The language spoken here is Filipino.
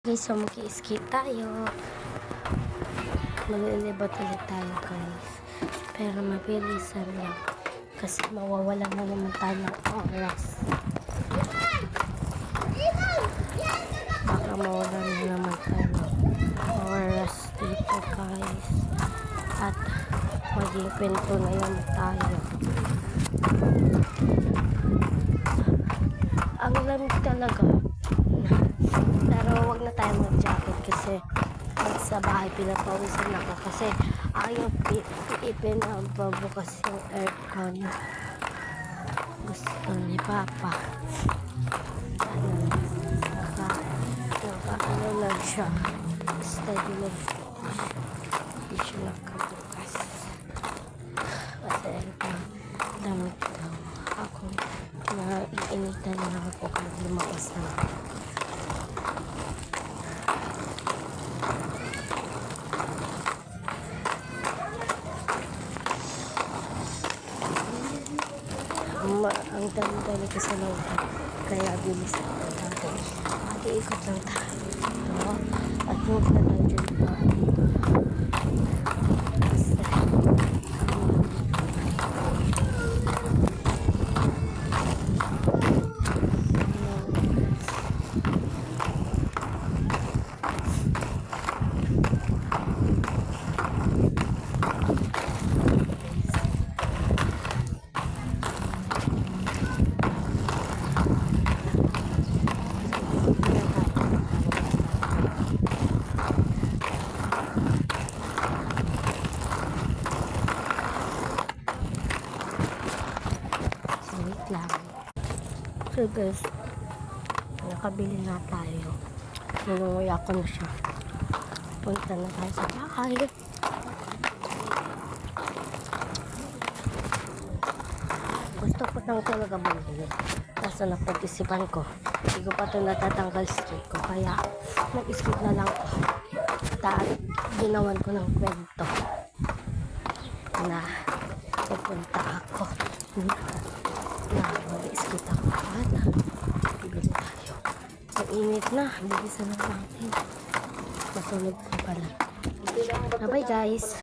Guys, so mag-i-skate tayo. Malilibot ulit tayo guys. Pero mabilisan lang. Kasi mawawala na naman tayo ng oras. Baka mawala na naman tayo ng oras dito guys. At maging pinto na naman tayo. Ang lamig talaga. Pero wag na tayo mag-jacket kasi sa bahay pinapawisan ako kasi ayaw ipinapabukas yung aircon. Gusto ni Papa. Ano lang siya. Steady lang siya. Hindi siya nakabukas. Kasi damit daw. Ako naiinitan na lang ako kung lumakas na ako. Ang dami-dami ko sa loob. Kaya bilis ako natin. Mag-iikot lang tayo. At move na tayo dyan pa. Kasi lang. So guys, nakabili na tayo. Nanunguya ko na siya. Punta na tayo sa bahay. Gusto ko lang talaga bumili. Kaso napag-isipan ko. Hindi ko pa ito natatanggal street ko. Kaya nag-skip na lang ako. At ginawan ko ng kwento na pupunta ako. Na mag-skate ako at bibili tayo. Ang init na, bilisan na natin. Masunog pa pala. Bye guys!